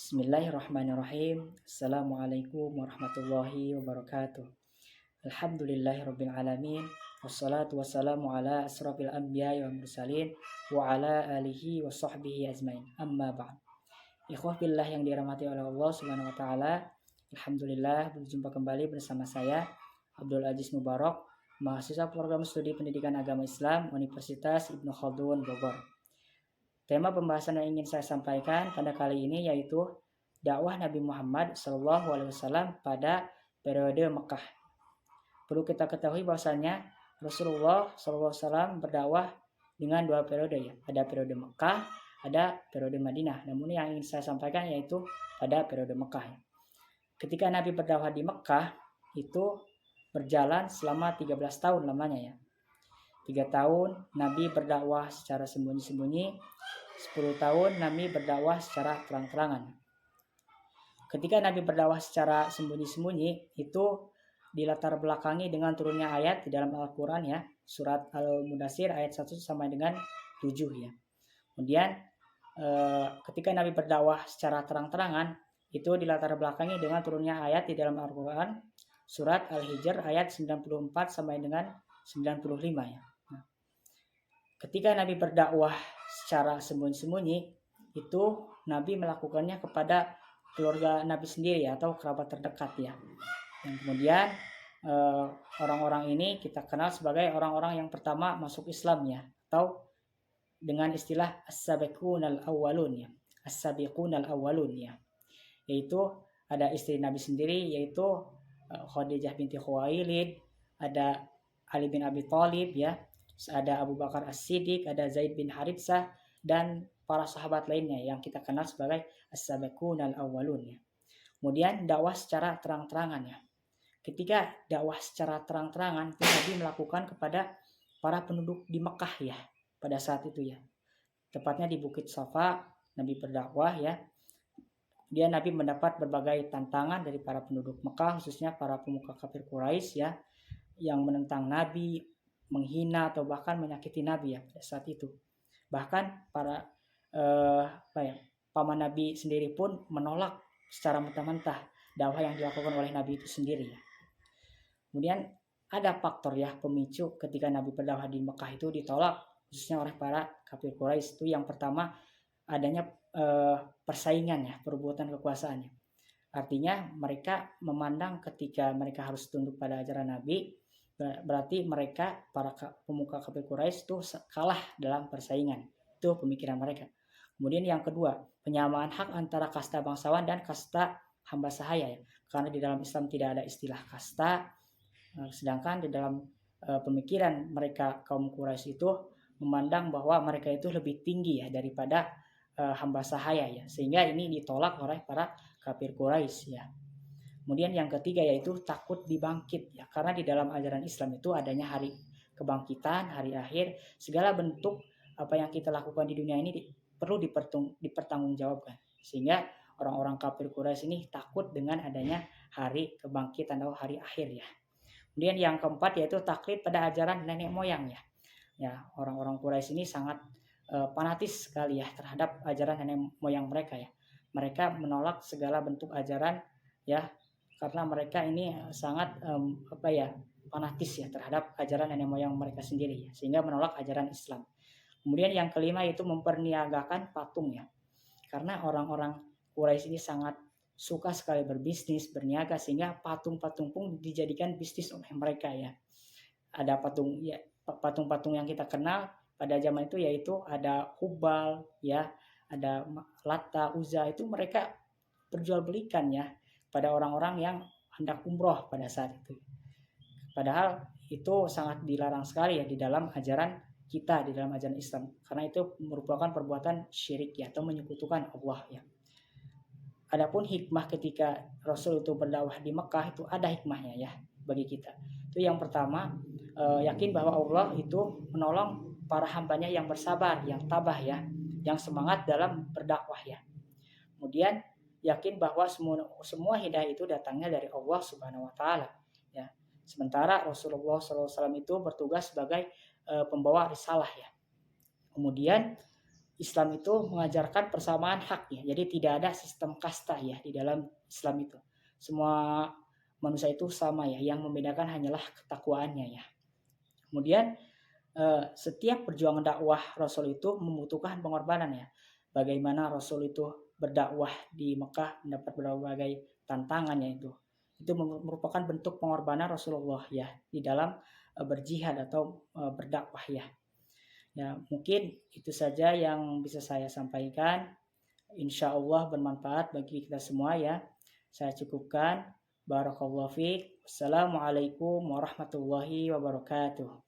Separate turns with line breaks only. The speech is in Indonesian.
Bismillahirrahmanirrahim. Assalamualaikum warahmatullahi wabarakatuh. Alhamdulillahirabbil alamin. Wassalatu wassalamu ala asrofil anbiya'i wal mursalin wa ala alihi wa sahbihi ajmain. Amma ba'd. Ikhwah billah yang dirahmati oleh Allah Subhanahu wa taala. Alhamdulillah berjumpa kembali bersama saya Abdul Aziz Mubarak, mahasiswa program studi pendidikan agama Islam Universitas Ibnu Khaldun Bogor. Tema pembahasan yang ingin saya sampaikan pada kali ini yaitu dakwah Nabi Muhammad SAW pada periode Mekah. Perlu kita ketahui bahwasanya Rasulullah SAW berdakwah dengan dua periode ya. Ada periode Mekah, ada periode Madinah. Namun yang ingin saya sampaikan yaitu pada periode Mekah ya. Ketika Nabi berdakwah di Mekah itu berjalan selama 13 tahun lamanya ya. 3 tahun Nabi berdakwah secara sembunyi-sembunyi, 10 tahun Nabi berdakwah secara terang-terangan. Ketika Nabi berdakwah secara sembunyi-sembunyi itu dilatar belakangi dengan turunnya ayat di dalam Al-Quran ya, surat Al-Mudaththir ayat 1 sampai dengan 7 ya. Kemudian ketika Nabi berdakwah secara terang-terangan itu dilatar belakangi dengan turunnya ayat di dalam Al-Quran surat Al-Hijr ayat 94 sampai dengan 95 ya. Ketika Nabi berdakwah secara sembunyi-sembunyi itu Nabi melakukannya kepada keluarga Nabi sendiri ya, atau kerabat terdekat ya. Dan kemudian orang-orang ini kita kenal sebagai orang-orang yang pertama masuk Islam ya, atau dengan istilah as-sabiqunal awwalun ya. As-sabiqunal awwalun ya. Yaitu ada istri Nabi sendiri yaitu Khadijah binti Khuwailid, ada Ali bin Abi Thalib ya, ada Abu Bakar As-Siddiq, ada Zaid bin Haritsah, dan para sahabat lainnya yang kita kenal sebagai as-sabiqunal awwalun ya. Kemudian dakwah secara terang-terangan ya. Ketika dakwah secara terang-terangan itu Nabi melakukan kepada para penduduk di Mekah ya pada saat itu ya. Tepatnya di Bukit Safa Nabi berdakwah ya. Kemudian Nabi mendapat berbagai tantangan dari para penduduk Mekah, khususnya para pemuka kafir Quraisy ya, yang menentang Nabi, menghina atau bahkan menyakiti Nabi ya pada saat itu. Bahkan para paman Nabi sendiri pun menolak secara mentah-mentah dakwah yang dilakukan oleh Nabi itu sendiri ya. Kemudian ada faktor ya pemicu ketika Nabi berdakwah di Mekah itu ditolak khususnya oleh para kafir Quraisy. Itu yang pertama adanya persaingan ya, perebutan kekuasaannya. Artinya mereka memandang ketika mereka harus tunduk pada ajaran Nabi, berarti mereka para pemuka kafir Quraisy itu kalah dalam persaingan. Itu pemikiran mereka. Kemudian yang kedua, penyamaan hak antara kasta bangsawan dan kasta hamba sahaya ya. Karena di dalam Islam tidak ada istilah kasta, sedangkan di dalam pemikiran mereka kaum Quraisy itu memandang bahwa mereka itu lebih tinggi ya daripada hamba sahaya ya. Sehingga ini ditolak oleh para kafir Quraisy ya. Kemudian yang ketiga yaitu takut dibangkit ya, karena di dalam ajaran Islam itu adanya hari kebangkitan, hari akhir, segala bentuk apa yang kita lakukan di dunia ini perlu dipertanggungjawabkan. Sehingga orang-orang kafir Quraisy ini takut dengan adanya hari kebangkitan atau hari akhir ya. Kemudian yang keempat yaitu taklid pada ajaran nenek moyang ya. Ya, orang-orang Quraisy ini sangat fanatis sekali ya terhadap ajaran nenek moyang mereka ya. Mereka menolak segala bentuk ajaran ya, karena mereka ini sangat fanatis ya terhadap ajaran nenek moyang mereka sendiri ya, sehingga menolak ajaran Islam. Kemudian yang kelima yaitu memperniagakan patung ya, karena orang-orang Quraisy ini sangat suka sekali berbisnis, berniaga, sehingga patung-patung pun dijadikan bisnis oleh mereka ya. Ada patung-patung yang kita kenal pada zaman itu yaitu ada Hubal ya, ada Lata, Uzza, itu mereka perjualbelikan ya pada orang-orang yang hendak umroh pada saat itu. Padahal itu sangat dilarang sekali ya di dalam ajaran kita, di dalam ajaran Islam, karena itu merupakan perbuatan syirik ya, atau menyekutukan Allah ya. Adapun hikmah ketika Rasul itu berdakwah di Mekah itu ada hikmahnya ya bagi kita. Itu yang pertama, yakin bahwa Allah itu menolong para hambanya yang bersabar, yang tabah ya, yang semangat dalam berdakwah ya. Kemudian yakin bahwa semua hidayah itu datangnya dari Allah Subhanahu wa taala ya. Sementara Rasulullah SAW itu bertugas sebagai pembawa risalah ya. Kemudian Islam itu mengajarkan persamaan hak ya. Jadi tidak ada sistem kasta ya di dalam Islam itu. Semua manusia itu sama ya. Yang membedakan hanyalah ketakwaannya ya. Kemudian setiap perjuangan dakwah Rasul itu membutuhkan pengorbanan ya. Bagaimana Rasul itu berdakwah di Mekah mendapat berbagai tantangan ya itu. Itu merupakan bentuk pengorbanan Rasulullah ya di dalam berjihad atau berdakwah ya. Ya, mungkin itu saja yang bisa saya sampaikan. Insya Allah bermanfaat bagi kita semua ya. Saya cukupkan. Barakallahu fiik. Assalamualaikum warahmatullahi wabarakatuh.